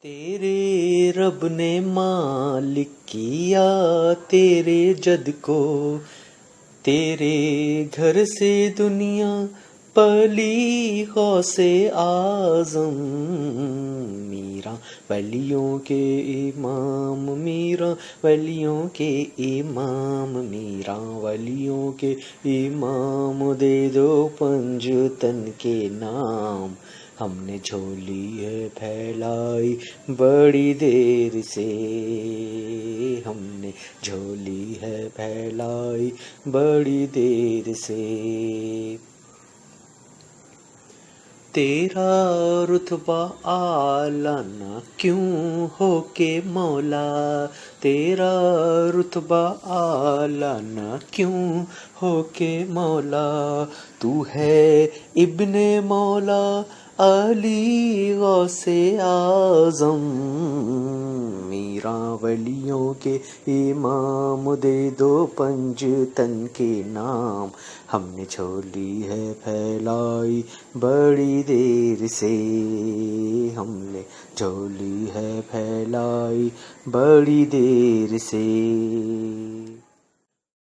تیرے رب نے مالک کیا تیرے جد کو، تیرے گھر سے دنیا پلی غوث اعظم میرا ولیوں کے امام، میرا ولیوں کے امام، میرا ولیوں کے امام، دے دو پنج تن کے نام۔ ہم نے جھولی ہے پھیلائی بڑی دیر سے، ہم نے جھولی ہے پھیلائی بڑی دیر سے۔ تیرا رتبہ اعلیٰ نہ کیوں ہو کے مولا، تیرا رتبہ اعلیٰ نہ کیوں ہو کے مولا، تو ہے ابن مولا علی غوث اعظم، میرا ولیوں کے امام، دے دو پنج تن کے نام۔ ہم نے جھولی ہے پھیلائی بڑی دیر سے، ہم نے جھولی ہے پھیلائی بڑی دیر سے۔